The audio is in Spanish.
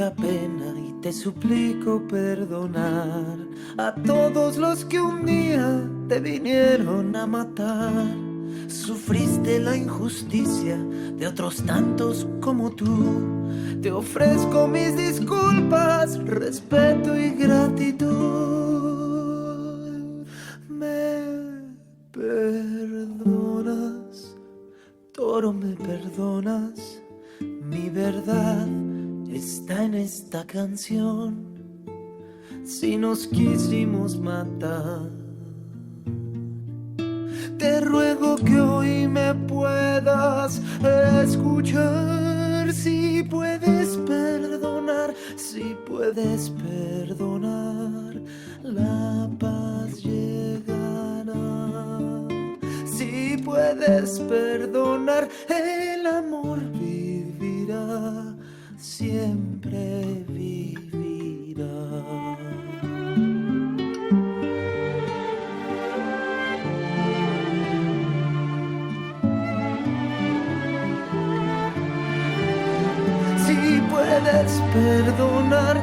da pena y te suplico perdonar a todos los que un día te vinieron a matar. Sufriste la injusticia de otros tantos como tú. Te ofrezco mis disculpas, respeto y gratitud. Me perdonas, toro, me perdonas. Mi verdad está en esta canción. Si nos quisimos matar, te ruego que hoy me puedas escuchar. Si puedes perdonar, si puedes perdonar, la paz llegará. Si puedes perdonar, el amor vivirá, siempre vivirá. Si puedes perdonar,